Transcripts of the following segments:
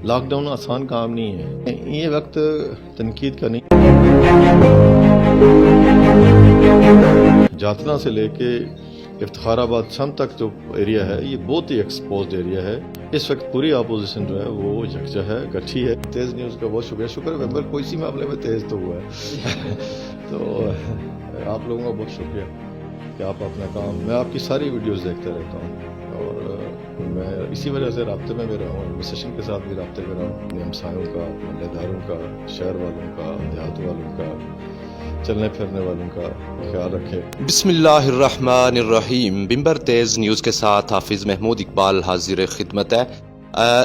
Lock down آسان کام نہیں ہے، یہ وقت تنقید کا نہیں۔ جاتنا سے لے کے افتخار آباد شام تک جو ایریا ہے یہ بہت ہی ایکسپوزڈ ایریا ہے۔ اس وقت پوری اپوزیشن جو ہے وہ یکجا ہے، گٹھی ہے۔ تیز نیوز کا بہت شکریہ، شکر ہے ممبر کوئی سی معاملے میں تیز تو ہوا ہے تو آپ لوگوں کا بہت شکریہ کہ آپ اپنا کام، میں آپ کی ساری ویڈیوز دیکھتا رہتا ہوں اور میں اسی وجہ سے رابطے میں بھی رہا ہوں، ایڈمنسٹریشن کے ساتھ بھی رابطے میں رہا ہوں، اپنے ہمسایوں کا، محلے داروں کا، شہر والوں کا، دیہات والوں کا، چلنے پھرنے والوں کا خیال رکھے۔ بسم اللہ الرحمن الرحیم۔ ممبر تیز نیوز کے ساتھ حافظ محمود اقبال حاضر خدمت ہے۔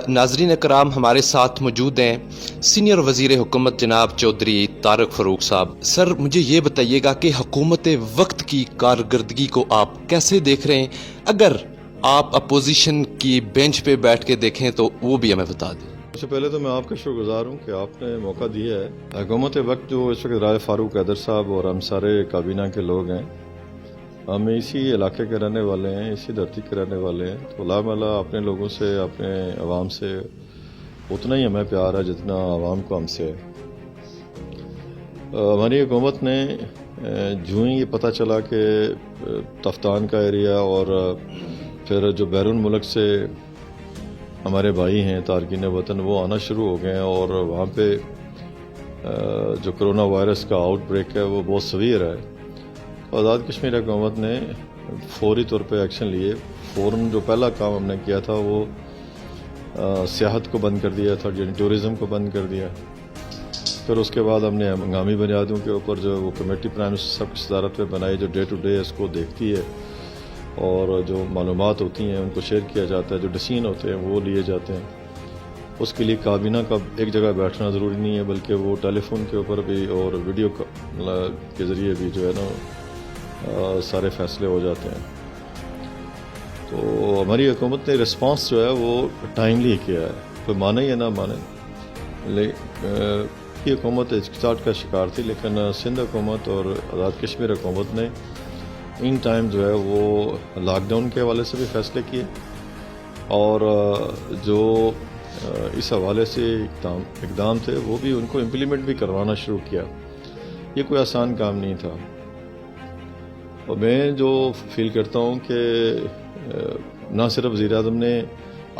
ناظرین کرام، ہمارے ساتھ موجود ہیں سینئر وزیر حکومت جناب چودھری طارق فروق صاحب۔ سر مجھے یہ بتائیے گا کہ حکومت وقت کی کارکردگی کو آپ کیسے دیکھ رہے ہیں؟ اگر آپ اپوزیشن کی بینچ پہ بیٹھ کے دیکھیں تو وہ بھی ہمیں بتا دیں۔ سب سے پہلے تو میں آپ کا شکر گزار ہوں کہ آپ نے موقع دیا ہے۔ حکومت وقت جو اس وقت رائے فاروق حیدر صاحب اور ہم سارے کابینہ کے لوگ ہیں، ہم اسی علاقے کے رہنے والے ہیں، اسی دھرتی کے رہنے والے ہیں، تو لا ملا اپنے لوگوں سے، اپنے عوام سے اتنا ہی ہمیں پیار ہے جتنا عوام کو ہم سے ہے۔ ہماری حکومت نے جو ہی یہ پتہ چلا کہ تفتان کا ایریا اور پھر جو بیرون ملک سے ہمارے بھائی ہیں تارکین وطن وہ آنا شروع ہو گئے ہیں اور وہاں پہ جو کرونا وائرس کا آؤٹ بریک ہے وہ بہت سویر ہے، آزاد کشمیر حکومت نے فوری طور پہ ایکشن لیے۔ فوراً جو پہلا کام ہم نے کیا تھا وہ سیاحت کو بند کر دیا تھا، یعنی ٹورزم کو بند کر دیا۔ پھر اس کے بعد ہم نے ہنگامی بنیادوں کے اوپر جو وہ کمیٹی پرائم منسٹر صاحب کی صدارت میں بنائی جو ڈے ٹو ڈے اس کو دیکھتی ہے اور جو معلومات ہوتی ہیں ان کو شیئر کیا جاتا ہے، جو ڈسیزن ہوتے ہیں وہ لیے جاتے ہیں۔ اس کے لیے کابینہ کا ایک جگہ بیٹھنا ضروری نہیں ہے، بلکہ وہ ٹیلی فون کے اوپر بھی اور ویڈیو کے ذریعے بھی جو ہے نا سارے فیصلے ہو جاتے ہیں۔ تو ہماری حکومت نے رسپانس جو ہے وہ ٹائملی کیا ہے، کوئی مانے یا نہ مانے۔ یہ حکومت ہچکچاہٹ کا شکار تھی، لیکن سندھ حکومت اور آزاد کشمیر حکومت نے ان ٹائم جو ہے وہ لاک ڈاؤن کے حوالے سے بھی فیصلے کیے اور جو اس حوالے سے اقدام تھے وہ بھی ان کو امپلیمنٹ بھی کروانا شروع کیا۔ یہ کوئی آسان کام نہیں تھا اور میں جو فیل کرتا ہوں کہ نہ صرف وزیر اعظم نے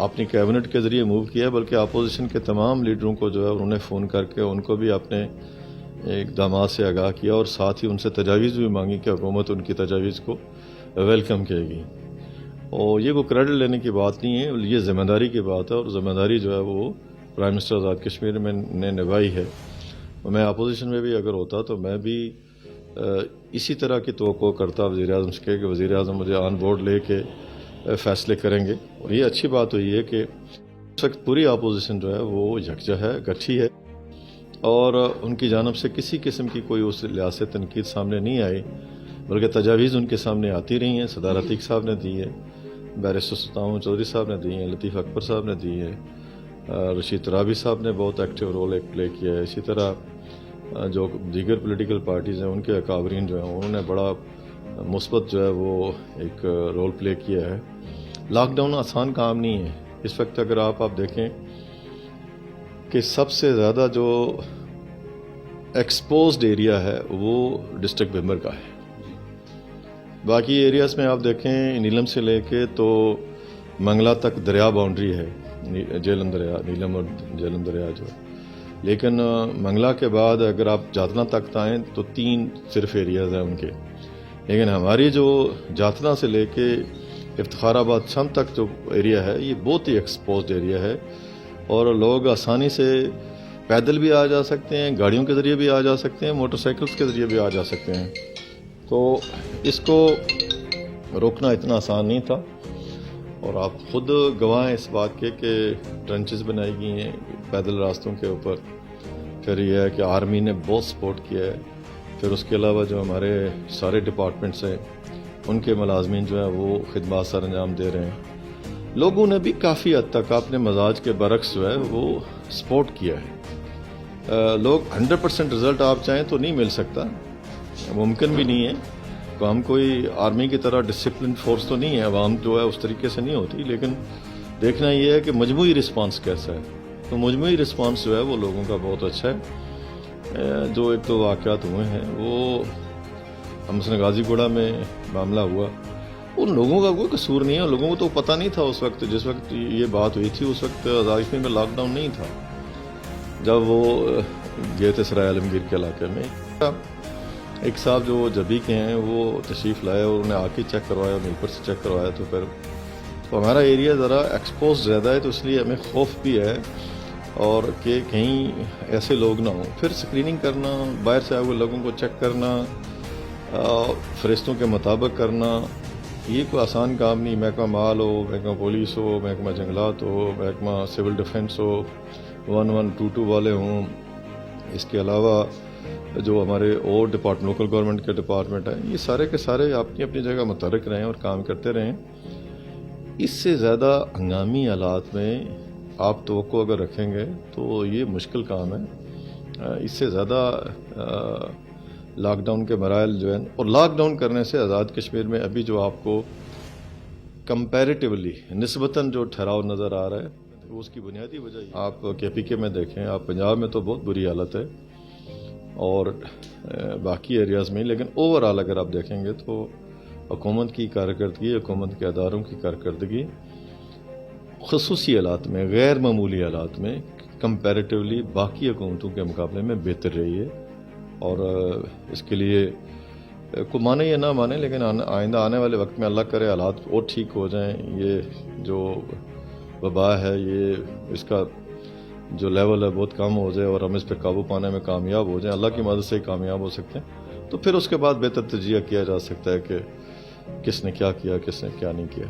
اپنی کیبنٹ کے ذریعے موو کیا بلکہ اپوزیشن کے تمام لیڈروں کو جو ہے انہوں نے فون کر کے ان کو بھی اپنے اقدامات سے آگاہ کیا اور ساتھ ہی ان سے تجاویز بھی مانگی کہ حکومت ان کی تجاویز کو ویلکم کرے گی۔ اور یہ کوئی کریڈٹ لینے کی بات نہیں ہے، یہ ذمہ داری کی بات ہے اور ذمہ داری جو ہے وہ پرائم منسٹر آزاد کشمیر میں نے نبھائی ہے۔ میں اپوزیشن میں بھی اگر ہوتا تو میں بھی اسی طرح کی توقع کرتا وزیر اعظم سے کہ وزیر اعظم مجھے آن بورڈ لے کے فیصلے کریں گے۔ اور یہ اچھی بات ہوئی ہے کہ اس وقت پوری اپوزیشن جو ہے وہ یکجا ہے، گٹھی ہے اور ان کی جانب سے کسی قسم کی کوئی اس لحاظ سے تنقید سامنے نہیں آئی، بلکہ تجاویز ان کے سامنے آتی رہی ہیں۔ صدر عتیق صاحب نے دی ہے، بیرسٹر سلطان چودھری صاحب نے دی ہیں، لطیف اکبر صاحب نے دی ہے، رشید ترابی صاحب نے بہت ایکٹیو رول پلے کیا ہے، اسی طرح جو دیگر پولیٹیکل پارٹیز ہیں ان کے اکابرین جو ہیں انہوں نے بڑا مثبت جو ہے وہ ایک رول پلے کیا ہے۔ لاک ڈاؤن آسان کام نہیں ہے۔ اس وقت اگر آپ دیکھیں کہ سب سے زیادہ جو ایکسپوزڈ ایریا ہے وہ ڈسٹرکٹ بھمبر کا ہے۔ باقی ایریاز میں آپ دیکھیں نیلم سے لے کے تو منگلا تک دریا باؤنڈری ہے، جیلم دریا، نیلم اور جیلم دریا جو ہے، لیکن منگلا کے بعد اگر آپ جاتنا تک آئیں تو 3 صرف ایریاز ہیں ان کے، لیکن ہماری جو جاتنا سے لے کے افتخار آباد شام تک جو ایریا ہے یہ بہت ہی ایکسپوزڈ ایریا ہے اور لوگ آسانی سے پیدل بھی آ جا سکتے ہیں، گاڑیوں کے ذریعے بھی آ جا سکتے ہیں، موٹر سائیکلز کے ذریعے بھی آ جا سکتے ہیں۔ تو اس کو روکنا اتنا آسان نہیں تھا اور آپ خود گواہ ہیں اس بات کے کہ ٹرنچز بنائی گئی ہیں پیدل راستوں کے اوپر۔ پھر یہ ہے کہ آرمی نے بہت سپورٹ کیا ہے، پھر اس کے علاوہ جو ہمارے سارے ڈپارٹمنٹس ہیں ان کے ملازمین جو ہیں وہ خدمات سر انجام دے رہے ہیں۔ لوگوں نے بھی کافی حد تک اپنے مزاج کے برعکس جو ہے وہ سپورٹ کیا ہے۔ لوگ 100% رزلٹ آپ چاہیں تو نہیں مل سکتا، ممکن بھی نہیں ہے، تو ہم کوئی آرمی کی طرح ڈسپلن فورس تو نہیں ہے، عوام جو ہے اس طریقے سے نہیں ہوتی، لیکن دیکھنا یہ ہے کہ مجموعی رسپانس کیسا ہے۔ تو مجموعی رسپانس جو ہے وہ لوگوں کا بہت اچھا ہے. جو ایک دو واقعات ہوئے ہیں وہ مثلاً غازی گوڑہ میں معاملہ ہوا، ان لوگوں کا کوئی قصور نہیں ہے. ان لوگوں کو تو پتہ نہیں تھا اس وقت، جس وقت یہ بات ہوئی تھی اس وقت آزاد کشمیر میں لاک ڈاؤن نہیں تھا. جب وہ گئے تھے سرائے عالمگیر کے علاقے میں، ایک صاحب جو جبی کے ہیں وہ تشریف لائے اور انہیں آ کے چیک کروایا، مل پر سے چیک کروایا. تو پھر تو ہمارا ایریا ذرا ایکسپوز زیادہ ہے، تو اس لیے ہمیں خوف بھی ہے اور کہ کہیں ایسے لوگ نہ ہوں. پھر اسکریننگ کرنا، باہر سے آئے ہوئے لوگوں کو چیک کرنا، فرشتوں کے مطابق کرنا، یہ کوئی آسان کام نہیں. محکمہ مال ہو، محکمہ پولیس ہو، محکمہ جنگلات ہو، محکمہ سول ڈیفنس ہو، 1122 والے ہوں، اس کے علاوہ جو ہمارے اور لوکل گورنمنٹ کے ڈپارٹمنٹ ہیں، یہ سارے کے سارے اپنی اپنی جگہ متحرک رہیں اور کام کرتے رہیں. اس سے زیادہ ہنگامی حالات میں آپ توقع اگر رکھیں گے تو یہ مشکل کام ہے. اس سے زیادہ لاک ڈاؤن کے مراحل جو ہیں، اور لاک ڈاؤن کرنے سے آزاد کشمیر میں ابھی جو آپ کو کمپیریٹیولی نسبتاً جو ٹھہراؤ نظر آ رہا ہے، اس کی بنیادی وجہ آپ کے پی کے میں دیکھیں، آپ پنجاب میں تو بہت بری حالت ہے اور باقی ایریاز میں، لیکن اوور آل اگر آپ دیکھیں گے تو حکومت کی کارکردگی، حکومت کے اداروں کی کارکردگی خصوصی حالات میں، غیر معمولی حالات میں کمپیریٹیولی باقی حکومتوں کے مقابلے میں بہتر رہی ہے. اور اس کے لیے کو مانے یا نہ مانے، لیکن آئندہ آنے والے وقت میں اللہ کرے حالات اور ٹھیک ہو جائیں، یہ جو وبا ہے یہ اس کا جو لیول ہے بہت کم ہو جائے اور ہم اس پہ قابو پانے میں کامیاب ہو جائیں، اللہ کی مدد سے ہی کامیاب ہو سکتے ہیں. تو پھر اس کے بعد بہتر تجزیہ کیا جا سکتا ہے کہ کس نے کیا کیا، کس نے کیا نہیں کیا.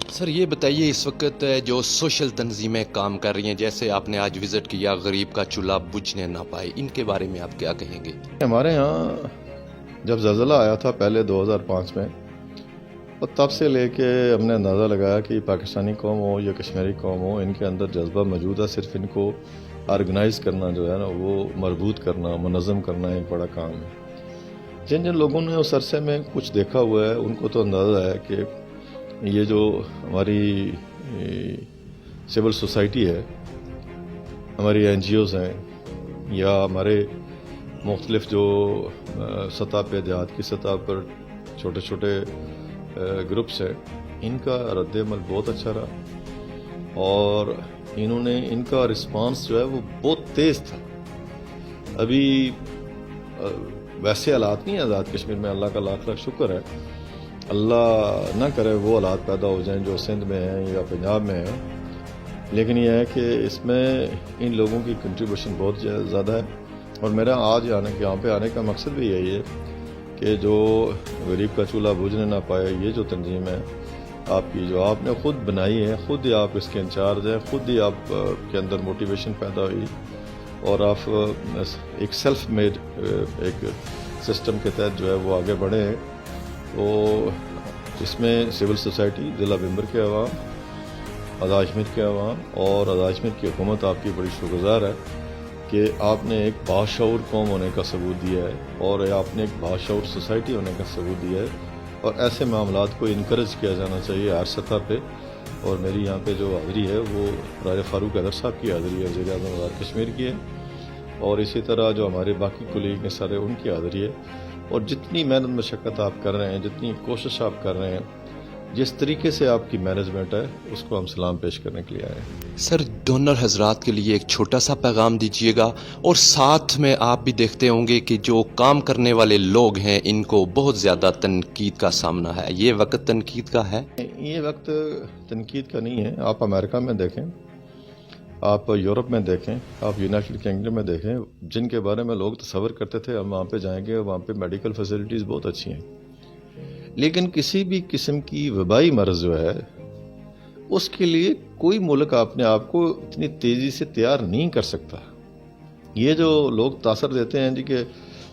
سر یہ بتائیے، اس وقت جو سوشل تنظیمیں کام کر رہی ہیں، جیسے آپ نے آج وزٹ کیا، غریب کا چولہا بجھنے نہ پائے، ان کے بارے میں آپ کیا کہیں گے؟ ہمارے ہاں جب زلزلہ آیا تھا پہلے 2005 میں، اور تب سے لے کے ہم نے اندازہ لگایا کہ پاکستانی قوم ہو یا کشمیری قوم ہو، ان کے اندر جذبہ موجود ہے. صرف ان کو آرگنائز کرنا جو ہے نا، وہ مربوط کرنا، منظم کرنا ایک بڑا کام ہے. جن جن لوگوں نے اس عرصے میں کچھ دیکھا ہوا ہے ان کو تو اندازہ ہے کہ یہ جو ہماری سول سوسائٹی ہے، ہماری این جی اوز ہیں، یا ہمارے مختلف جو سطح پہ، دیہات کی سطح پر چھوٹے چھوٹے گروپس ہیں، ان کا رد عمل بہت اچھا رہا اور انہوں نے، ان کا رسپانس جو ہے وہ بہت تیز تھا. ابھی ویسے حالات نہیں ہیں آزاد کشمیر میں، اللہ کا لاکھ لاکھ شکر ہے، اللہ نہ کرے وہ حالات پیدا ہو جائیں جو سندھ میں ہیں یا پنجاب میں ہیں، لیکن یہ ہے کہ اس میں ان لوگوں کی کنٹریبیوشن بہت زیادہ ہے. اور میرا آج یہاں پہ آنے کا مقصد بھی یہی ہے کہ جو غریب کا چولہا بجھنے نہ پائے، یہ جو تنظیم ہے آپ کی، جو آپ نے خود بنائی ہے، خود ہی آپ اس کے انچارج ہیں، خود ہی آپ کے اندر موٹیویشن پیدا ہوئی اور آپ ایک سیلف میڈ ایک سسٹم کے تحت جو ہے وہ آگے بڑھے ہیں. تو اس میں سول سوسائٹی، ضلع بمبر کے عوام، آزاد کشمیر کے عوام اور آزاد کشمیر کی حکومت آپ کی بڑی شکرگزار ہے کہ آپ نے ایک باشعور قوم ہونے کا ثبوت دیا ہے اور آپ نے ایک باشعور سوسائٹی ہونے کا ثبوت دیا ہے. اور ایسے معاملات کو انکریج کیا جانا چاہیے ہر سطح پہ. اور میری یہاں پہ جو حاضری ہے وہ راجہ فاروق حیدر صاحب کی حاضری ہے، وزیر اعظم آزاد کشمیر کی ہے، اور اسی طرح جو ہمارے باقی کولیگ ہیں سارے، ان کی حاضری ہے. اور جتنی محنت مشقت آپ کر رہے ہیں، جتنی کوشش آپ کر رہے ہیں، جس طریقے سے آپ کی مینجمنٹ ہے، اس کو ہم سلام پیش کرنے کے لیے آئے ہیں. سر ڈونر حضرات کے لیے ایک چھوٹا سا پیغام دیجیے گا، اور ساتھ میں آپ بھی دیکھتے ہوں گے کہ جو کام کرنے والے لوگ ہیں ان کو بہت زیادہ تنقید کا سامنا ہے. یہ وقت تنقید کا ہے؟ یہ وقت تنقید کا نہیں ہے. آپ امریکہ میں دیکھیں، آپ یورپ میں دیکھیں، آپ یونائٹڈ کنگڈم میں دیکھیں، جن کے بارے میں لوگ تصور کرتے تھے ہم وہاں پہ جائیں گے، وہاں پہ میڈیکل فیسلٹیز بہت اچھی ہیں، لیکن کسی بھی قسم کی وبائی مرض جو ہے اس کے لیے کوئی ملک اپنے آپ کو اتنی تیزی سے تیار نہیں کر سکتا. یہ جو لوگ تاثر دیتے ہیں جی کہ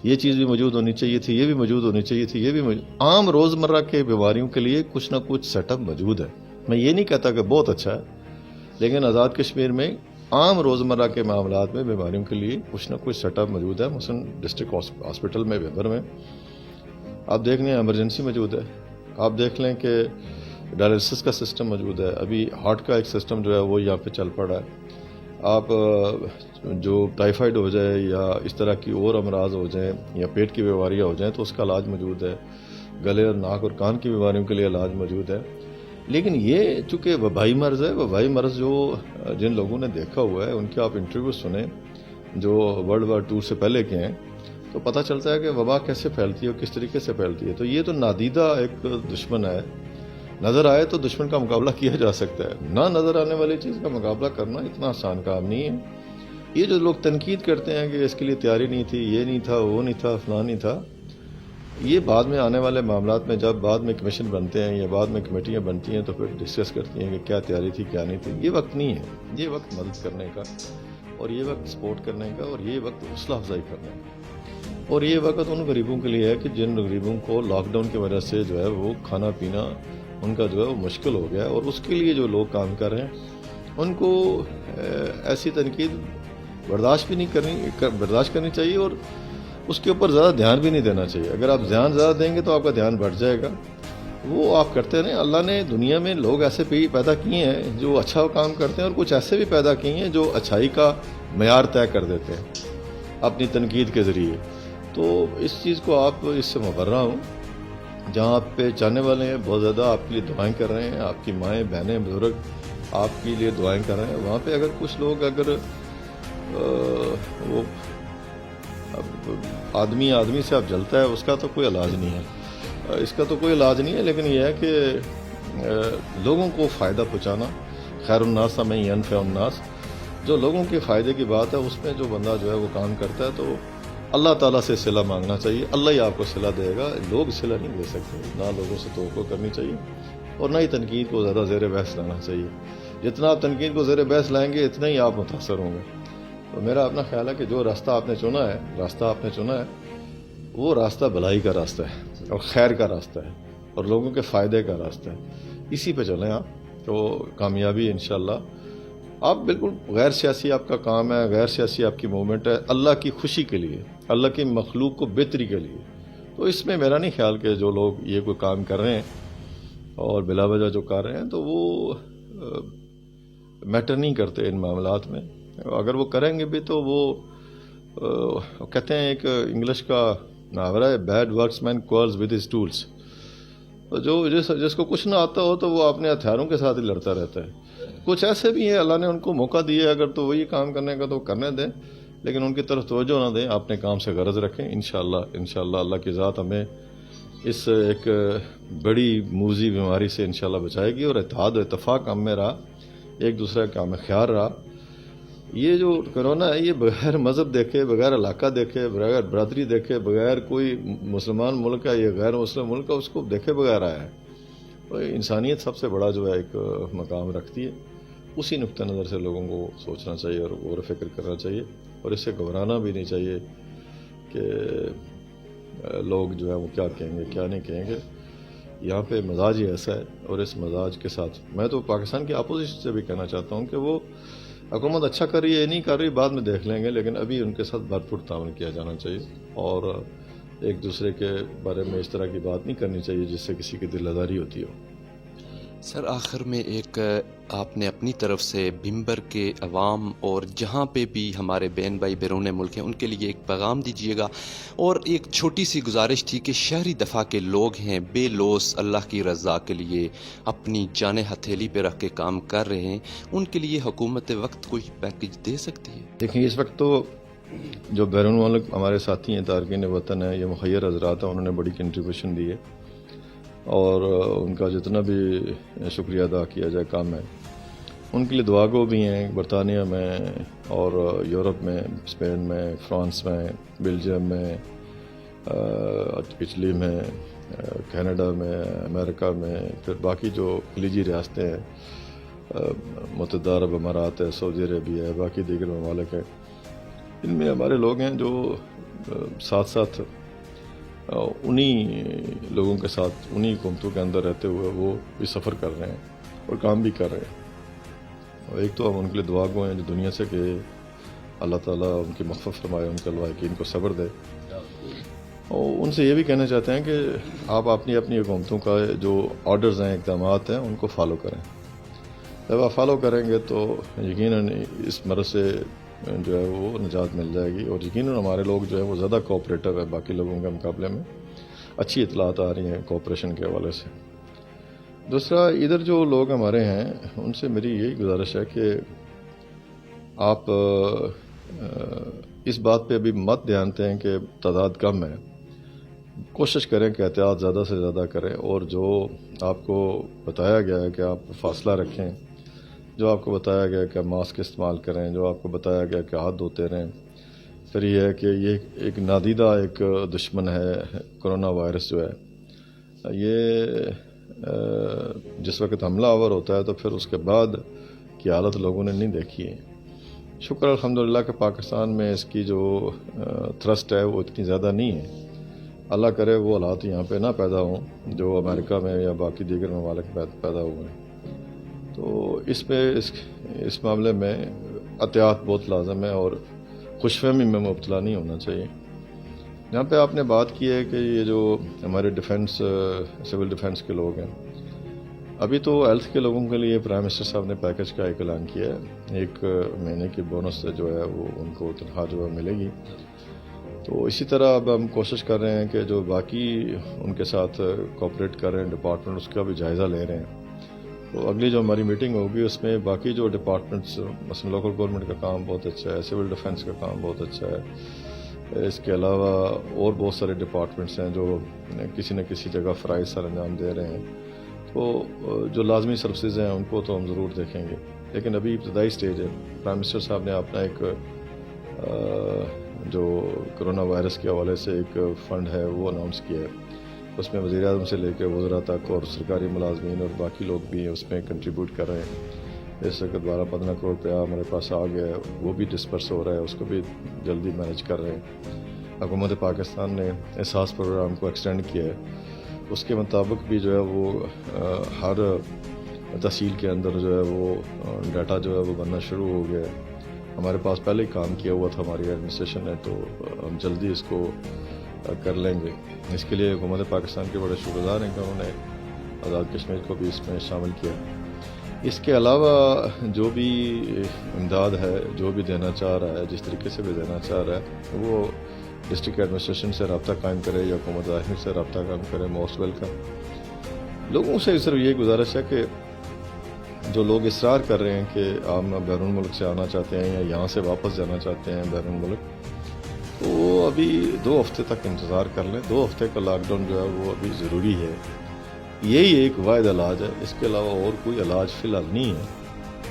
یہ چیز بھی موجود ہونی چاہیے تھی، یہ بھی موجود ہونی چاہیے تھی، یہ بھی عام روزمرہ کے بیماریوں کے لیے کچھ نہ کچھ سیٹ اپ موجود ہے. میں یہ نہیں کہتا کہ بہت اچھا ہے، لیکن آزاد کشمیر میں عام روزمرہ کے معاملات میں بیماریوں کے لیے کچھ نہ کچھ سیٹ اپ موجود ہے. مثلاً ڈسٹرکٹ ہاسپٹل میں بمبر میں آپ دیکھ لیں ایمرجنسی موجود ہے، آپ دیکھ لیں کہ ڈائلسس کا سسٹم موجود ہے، ابھی ہارٹ کا ایک سسٹم جو ہے وہ یہاں پہ چل پڑا ہے. آپ جو ٹائیفائڈ ہو جائے یا اس طرح کی اور امراض ہو جائیں یا پیٹ کی بیماریاں ہو جائیں تو اس کا علاج موجود ہے. گلے اور ناک اور کان کی بیماریوں کے لیے علاج موجود ہے. لیکن یہ چونکہ وبائی مرض ہے، وبائی مرض جو جن لوگوں نے دیکھا ہوا ہے ان کے آپ انٹرویو سنیں جو ورلڈ وار 2 سے پہلے کے ہیں، تو پتہ چلتا ہے کہ وبا کیسے پھیلتی ہے اور کس طریقے سے پھیلتی ہے. تو یہ تو نادیدہ ایک دشمن ہے. نظر آئے تو دشمن کا مقابلہ کیا جا سکتا ہے، نہ نظر آنے والی چیز کا مقابلہ کرنا اتنا آسان کام نہیں ہے. یہ جو لوگ تنقید کرتے ہیں کہ اس کے لیے تیاری نہیں تھی، یہ نہیں تھا، وہ نہیں تھا، فلاں نہیں تھا، یہ بعد میں آنے والے معاملات میں جب بعد میں کمیشن بنتے ہیں یا بعد میں کمیٹیاں بنتی ہیں تو پھر ڈسکس کرتی ہیں کہ کیا تیاری تھی کیا نہیں تھی. یہ وقت نہیں ہے. یہ وقت مدد کرنے کا اور یہ وقت سپورٹ کرنے کا اور یہ وقت حوصلہ افزائی کرنے کا. اور یہ وقت ان غریبوں کے لیے ہے کہ جن غریبوں کو لاک ڈاؤن کی وجہ سے جو ہے وہ کھانا پینا ان کا جو ہے وہ مشکل ہو گیا، اور اس کے لیے جو لوگ کام کر رہے ہیں ان کو ایسی تنقید برداشت کرنی چاہیے اور اس کے اوپر زیادہ دھیان بھی نہیں دینا چاہیے. اگر آپ دھیان زیادہ دیں گے تو آپ کا دھیان بڑھ جائے گا. وہ آپ کرتے رہیں. اللہ نے دنیا میں لوگ ایسے پیدا کیے ہیں جو اچھا کام کرتے ہیں اور کچھ ایسے بھی پیدا کیے ہیں جو اچھائی کا معیار طے کر دیتے ہیں اپنی تنقید کے ذریعے. تو اس چیز کو آپ اس سے مبرہ ہوں. جہاں آپ پہ چاہنے والے ہیں بہت زیادہ آپ کے لیے دعائیں کر رہے ہیں، آپ کی مائیں بہنیں بزرگ آپ کے لیے دعائیں کر رہے ہیں، وہاں پہ اگر کچھ لوگ وہ آدمی سے اب جلتا ہے، اس کا تو کوئی علاج نہیں ہے، اس کا تو کوئی علاج نہیں ہے. لیکن یہ ہے کہ لوگوں کو فائدہ پہنچانا، خیر الناس من ینفع الناس، جو لوگوں کے فائدے کی بات ہے اس میں جو بندہ جو ہے وہ کام کرتا ہے تو اللہ تعالیٰ سے صلہ مانگنا چاہیے. اللہ ہی آپ کو صلہ دے گا. لوگ صلہ نہیں دے سکتے. نہ لوگوں سے توقع کرنی چاہیے اور نہ ہی تنقید کو زیادہ زیر بحث لانا چاہیے. جتنا آپ تنقید کو زیر بحث لائیں گے اتنا ہی آپ متاثر ہوں گے. تو میرا اپنا خیال ہے کہ جو راستہ آپ نے چنا ہے وہ راستہ بھلائی کا راستہ ہے اور خیر کا راستہ ہے اور لوگوں کے فائدے کا راستہ ہے. اسی پہ چلیں آپ تو کامیابی انشاءاللہ. آپ بالکل غیر سیاسی آپ کا کام ہے، غیر سیاسی آپ کی موومنٹ ہے، اللہ کی خوشی کے لیے، اللہ کی مخلوق کو بہتری کے لیے. تو اس میں میرا نہیں خیال کہ جو لوگ یہ کوئی کام کر رہے ہیں اور بلا وجہ جو کر رہے ہیں تو وہ میٹر نہیں کرتے ان معاملات میں. اگر وہ کریں گے بھی تو وہ کہتے ہیں ایک انگلش کا محاورہ ہے، bad works man quarrels with his tools. جس کو کچھ نہ آتا ہو تو وہ اپنے ہتھیاروں کے ساتھ ہی لڑتا رہتا ہے. کچھ ایسے بھی ہیں اللہ نے ان کو موقع دیا اگر تو وہی کام کرنے کا تو کرنے دیں، لیکن ان کی طرف توجہ نہ دیں. اپنے کام سے غرض رکھیں. انشاءاللہ اللہ کی ذات ہمیں اس ایک بڑی موذی بیماری سے انشاءاللہ بچائے گی، اور اتحاد و اتفاق ہم میں رہا، ایک دوسرے کا ہمیں خیال رہا. یہ جو کرونا ہے یہ بغیر مذہب دیکھے، بغیر علاقہ دیکھے، بغیر برادری دیکھے، بغیر کوئی مسلمان ملک ہے یا غیر مسلم ملک ہے اس کو دیکھے بغیر آیا ہے. اور انسانیت سب سے بڑا جو ہے ایک مقام رکھتی ہے. اسی نقطہ نظر سے لوگوں کو سوچنا چاہیے اور غور و فکر کرنا چاہیے، اور اس سے گھبرانا بھی نہیں چاہیے کہ لوگ جو ہے وہ کیا کہیں گے کیا نہیں کہیں گے. یہاں پہ مزاج ہی ایسا ہے، اور اس مزاج کے ساتھ میں تو پاکستان کی اپوزیشن سے بھی کہنا چاہتا ہوں کہ وہ حکومت اچھا کر رہی ہے نہیں کر رہی بعد میں دیکھ لیں گے، لیکن ابھی ان کے ساتھ بھرپور تعاون کیا جانا چاہیے اور ایک دوسرے کے بارے میں اس طرح کی بات نہیں کرنی چاہیے جس سے کسی کی دل آزاری ہوتی ہو. سر آخر میں ایک آپ نے اپنی طرف سے بھمبر کے عوام اور جہاں پہ بھی ہمارے بہن بھائی بیرون ملک ہیں ان کے لیے ایک پیغام دیجیے گا، اور ایک چھوٹی سی گزارش تھی کہ شہری دفاع کے لوگ ہیں بے لوث اللہ کی رضا کے لیے اپنی جانیں ہتھیلی پہ رکھ کے کام کر رہے ہیں، ان کے لیے حکومت وقت کوئی پیکیج دے سکتی ہے؟ دیکھیں اس وقت تو جو بیرون ملک ہمارے ساتھی ہیں تارکین وطن ہیں یا مخیر حضرات ہیں انہوں نے بڑی کنٹریبیوشن دی ہے، اور ان کا جتنا بھی شکریہ ادا کیا جائے کام ہے. ان کے لیے دعا گو بھی ہیں برطانیہ میں اور یورپ میں، اسپین میں، فرانس میں، بیلجیم میں، اٹلی میں، کینیڈا میں، امریکہ میں، پھر باقی جو خلیجی ریاستیں ہیں، متحدہ عرب امارات ہے، سعودی عربیہ ہے، باقی دیگر ممالک ہیں. ان میں ہمارے لوگ ہیں جو ساتھ ساتھ انہی لوگوں کے ساتھ انہی حکومتوں کے اندر رہتے ہوئے وہ بھی سفر کر رہے ہیں اور کام بھی کر رہے ہیں. اور ایک تو ہم ان کے لیے دعا گو ہیں جو دنیا سے کہ اللہ تعالیٰ ان کی مغفرت فرمائے، ان کے لواحقین کو صبر دے. اور ان سے یہ بھی کہنا چاہتے ہیں کہ آپ اپنی حکومتوں کا جو آرڈرز ہیں، اقدامات ہیں، ان کو فالو کریں. جب آپ فالو کریں گے تو یقیناً اس مرض سے جو ہے وہ نجات مل جائے گی، اور یقیناً ہمارے لوگ جو ہے وہ زیادہ کوآپریٹو ہے باقی لوگوں کے مقابلے میں، اچھی اطلاعات آ رہی ہیں کوآپریشن کے حوالے سے۔ دوسرا، ادھر جو لوگ ہمارے ہیں ان سے میری یہی گزارش ہے کہ آپ اس بات پہ ابھی مت دھیان دیں کہ تعداد کم ہے، کوشش کریں کہ احتیاط زیادہ سے زیادہ کریں، اور جو آپ کو بتایا گیا ہے کہ آپ فاصلہ رکھیں، جو آپ کو بتایا گیا کہ ماسک استعمال کریں، جو آپ کو بتایا گیا کہ ہاتھ دھوتے رہیں۔ پھر یہ ہے کہ یہ ایک نادیدہ ایک دشمن ہے کرونا وائرس جو ہے، یہ جس وقت حملہ آور ہوتا ہے تو پھر اس کے بعد کی حالت لوگوں نے نہیں دیکھی ہے۔ شکر الحمدللہ کہ پاکستان میں اس کی جو تھرسٹ ہے وہ اتنی زیادہ نہیں ہے۔ اللہ کرے وہ حالات یہاں پہ نہ پیدا ہوں جو امریکہ میں یا باقی دیگر ممالک میں پیدا ہوئے ہیں۔ تو اس معاملے میں احتیاط بہت لازم ہے، اور خوش فہمی میں مبتلا نہیں ہونا چاہیے۔ یہاں پہ آپ نے بات کی ہے کہ یہ جو ہمارے سول ڈیفنس کے لوگ ہیں، ابھی تو ہیلتھ کے لوگوں کے لیے پرائم منسٹر صاحب نے پیکج کا ایک اعلان کیا ہے، 1 مہینے کی بونس جو ہے وہ ان کو تنخواہ جو ہے ملے گی۔ تو اسی طرح اب ہم کوشش کر رہے ہیں کہ جو باقی ان کے ساتھ کوآپریٹ کر رہے ہیں ڈپارٹمنٹ، اس کا بھی جائزہ لے رہے ہیں۔ تو اگلی جو ہماری میٹنگ ہوگی اس میں باقی جو ڈپارٹمنٹس، مثلا لوکل گورنمنٹ کا کام بہت اچھا ہے، سول ڈیفنس کا کام بہت اچھا ہے، اس کے علاوہ اور بہت سارے ڈپارٹمنٹس ہیں جو کسی نہ کسی جگہ فرائض سر انجام دے رہے ہیں۔ تو جو لازمی سروسز ہیں ان کو تو ہم ضرور دیکھیں گے، لیکن ابھی ابتدائی سٹیج ہے۔ پرائم منسٹر صاحب نے اپنا ایک جو کرونا وائرس کے حوالے سے ایک فنڈ ہے وہ اناؤنس کیا ہے، اس میں وزیر اعظم سے لے کے وزراء تک اور سرکاری ملازمین اور باقی لوگ بھی اس میں کنٹریبیوٹ کر رہے ہیں۔ اس وقت 12-15 کروڑ روپیہ ہمارے پاس آ گیا ہے، وہ بھی ڈسپرس ہو رہا ہے، اس کو بھی جلدی مینیج کر رہے ہیں۔ حکومت پاکستان نے احساس پروگرام کو ایکسٹینڈ کیا ہے، اس کے مطابق بھی جو ہے وہ ہر تحصیل کے اندر جو ہے وہ ڈیٹا جو ہے وہ بننا شروع ہو گیا ہے۔ ہمارے پاس پہلے ہی کام کیا ہوا تھا ہماری ایڈمنسٹریشن نے، تو ہم جلدی اس کو کر لیں گے۔ اس کے لیے حکومت پاکستان کے بڑے شکر گزار ہیں کہ انہوں نے آزاد کشمیر کو بھی اس میں شامل کیا۔ اس کے علاوہ جو بھی امداد ہے، جو بھی دینا چاہ رہا ہے، جس طریقے سے بھی دینا چاہ رہا ہے، وہ ڈسٹرکٹ ایڈمنسٹریشن سے رابطہ قائم کرے یا حکومت داخلہ سے رابطہ قائم کرے، موسٹ ویلکم۔ لوگوں سے صرف یہ گزارش ہے کہ جو لوگ اصرار کر رہے ہیں کہ ہم بیرون ملک سے آنا چاہتے ہیں یا یہاں سے واپس جانا چاہتے ہیں بیرون ملک، تو ابھی 2 ہفتے تک انتظار کر لیں۔ 2 ہفتے کا لاک ڈاؤن جو ہے وہ ابھی ضروری ہے، یہی ایک واحد علاج ہے، اس کے علاوہ اور کوئی علاج فی الحال نہیں ہے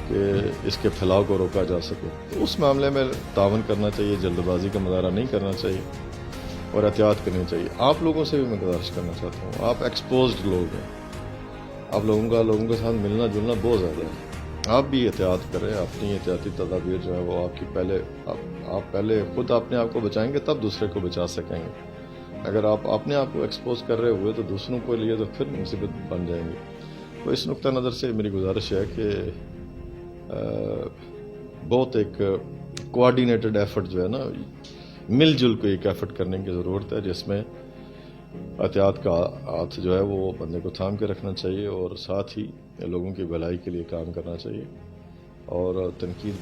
کہ اس کے پھیلاؤ کو روکا جا سکے۔ تو اس معاملے میں تعاون کرنا چاہیے، جلد بازی کا مظاہرہ نہیں کرنا چاہیے اور احتیاط کرنی چاہیے۔ آپ لوگوں سے بھی میں گزارش کرنا چاہتا ہوں، آپ ایکسپوزڈ لوگ ہیں، آپ لوگوں کے ساتھ ملنا جلنا بہت زیادہ ہے، آپ بھی احتیاط کریں۔ اپنی احتیاطی تدابیر جو ہے وہ آپ کی آپ پہلے خود اپنے آپ کو بچائیں گے تب دوسرے کو بچا سکیں گے۔ اگر آپ اپنے آپ کو ایکسپوز کر رہے ہوئے تو دوسروں کے لیے تو پھر مصیبت بن جائیں گے۔ تو اس نقطہ نظر سے میری گزارش ہے کہ بہت ایک کوآرڈینیٹڈ ایفرٹ جو ہے نا، مل جل کے ایک ایفرٹ کرنے کی ضرورت ہے، جس میں احتیاط کا ہاتھ جو ہے وہ بندے کو تھام کے رکھنا چاہیے، اور ساتھ ہی لوگوں کی بھلائی کے لیے کام کرنا چاہیے، اور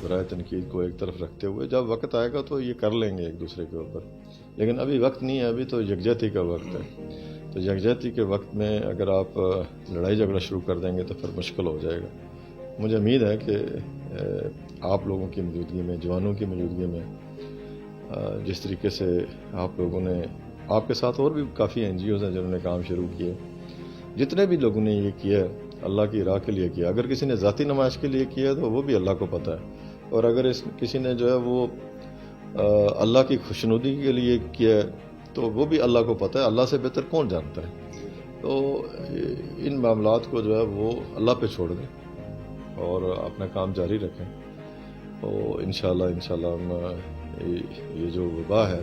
برائے تنقید کو ایک طرف رکھتے ہوئے جب وقت آئے گا تو یہ کر لیں گے ایک دوسرے کے اوپر، لیکن ابھی وقت نہیں ہے، ابھی تو یکجہتی کا وقت ہے۔ تو یکجہتی کے وقت میں اگر آپ لڑائی جھگڑا شروع کر دیں گے تو پھر مشکل ہو جائے گا۔ مجھے امید ہے کہ آپ لوگوں کی موجودگی میں، جوانوں کی موجودگی میں، جس طریقے سے آپ لوگوں نے، آپ کے ساتھ اور بھی کافی NGOs ہیں جنہوں نے کام شروع کیے، جتنے بھی لوگوں نے یہ کیا ہے اللہ کی راہ کے لیے کیا۔ اگر کسی نے ذاتی نمائش کے لیے کیا تو وہ بھی اللہ کو پتہ ہے، اور اگر کسی نے جو ہے وہ اللہ کی خوشنودی کے لیے کیا ہے تو وہ بھی اللہ کو پتہ ہے، اللہ سے بہتر کون جانتا ہے۔ تو ان معاملات کو جو ہے وہ اللہ پہ چھوڑ دیں اور اپنا کام جاری رکھیں، تو انشاءاللہ ہم یہ جو وبا ہے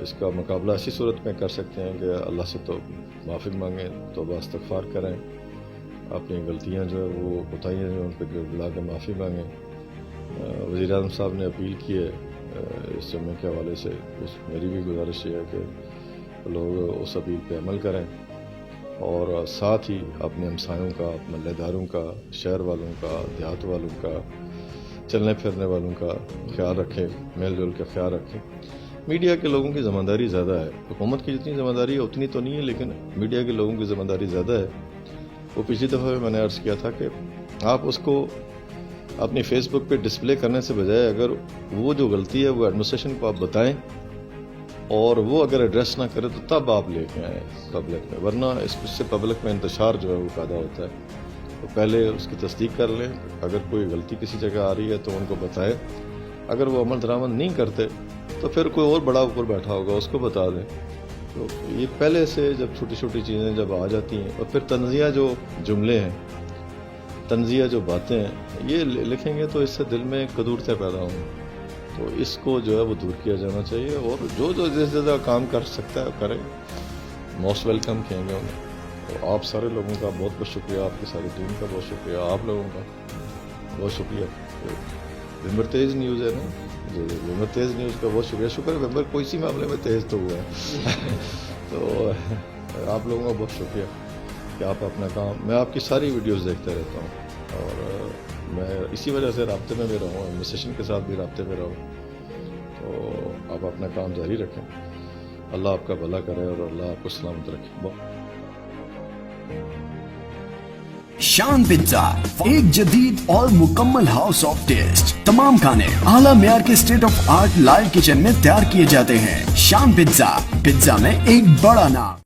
اس کا مقابلہ ایسی صورت میں کر سکتے ہیں کہ اللہ سے تو معافی مانگیں، توبہ استغفار کریں، اپنی غلطیاں جو ہے وہ کوتاہیاں جو ان پہ گڑگڑا کے معافی مانگیں۔ وزیر اعظم صاحب نے اپیل کی ہے اس جمعے کے حوالے سے، میری بھی گزارش یہ ہے کہ لوگ اس اپیل پہ عمل کریں، اور ساتھ ہی اپنے ہمسایوں کا، محلے داروں کا، شہر والوں کا، دیہات والوں کا، چلنے پھرنے والوں کا خیال رکھیں، میل جول کا خیال رکھیں۔ میڈیا کے لوگوں کی ذمہ داری زیادہ ہے، حکومت کی جتنی ذمہ داری ہے اتنی تو نہیں ہے، لیکن میڈیا کے لوگوں کی ذمہ داری زیادہ ہے۔ وہ پچھلی دفعہ میں نے عرض کیا تھا کہ آپ اس کو اپنی فیس بک پہ ڈسپلے کرنے سے بجائے اگر وہ جو غلطی ہے وہ ایڈمنسٹریشن کو آپ بتائیں اور وہ اگر ایڈریس نہ کرے تو تب آپ لے کے آئیں پبلک میں، ورنہ اس سے پبلک میں انتشار جو ہے وہ پیدا ہوتا ہے۔ تو پہلے اس کی تصدیق کر لیں، اگر کوئی غلطی کسی جگہ آ رہی ہے تو ان کو بتائیں، اگر وہ عمل درآمد نہیں کرتے تو پھر کوئی اور بڑا اوپر بیٹھا ہوگا اس کو بتا دیں۔ تو یہ پہلے سے جب چھوٹی چھوٹی چیزیں جب آ جاتی ہیں، اور پھر تنزیہ جو جملے ہیں، تنزیہ جو باتیں ہیں، یہ لکھیں گے تو اس سے دل میں قدورتیں پیدا ہوں گی، تو اس کو جو ہے وہ دور کیا جانا چاہیے، اور جو جس جگہ کام کر سکتا ہے کرے، موسٹ ویلکم کہیں گے انہیں۔ تو آپ سارے لوگوں کا بہت بہت شکریہ، آپ کی ساری ٹیم کا بہت شکریہ، آپ لوگوں کا بہت شکریہ۔ ومبر تیز نیوز ہے نا، جی ومبر تیز نیوز کا بہت شکریہ، شکر ہے ومبر کوئی سی معاملے میں تیز تو ہوا ہے۔ تو آپ لوگوں کا بہت شکریہ کہ آپ اپنا کام، میں آپ کی ساری ویڈیوز دیکھتا رہتا ہوں، اور میں اسی وجہ سے رابطے میں بھی رہوں، ایڈمنسٹریشن کے ساتھ بھی رابطے میں رہوں۔ تو آپ اپنا کام جاری رکھیں، اللہ آپ کا بھلا کرے اور اللہ آپ کو سلامت رکھے۔ شان پیزا، ایک جدید اور مکمل ہاؤس آف ٹیسٹ۔ تمام کھانے اعلیٰ معیار کے state of art live kitchen میں تیار کیے جاتے ہیں۔ شان پیزا، پیزا میں ایک بڑا نام۔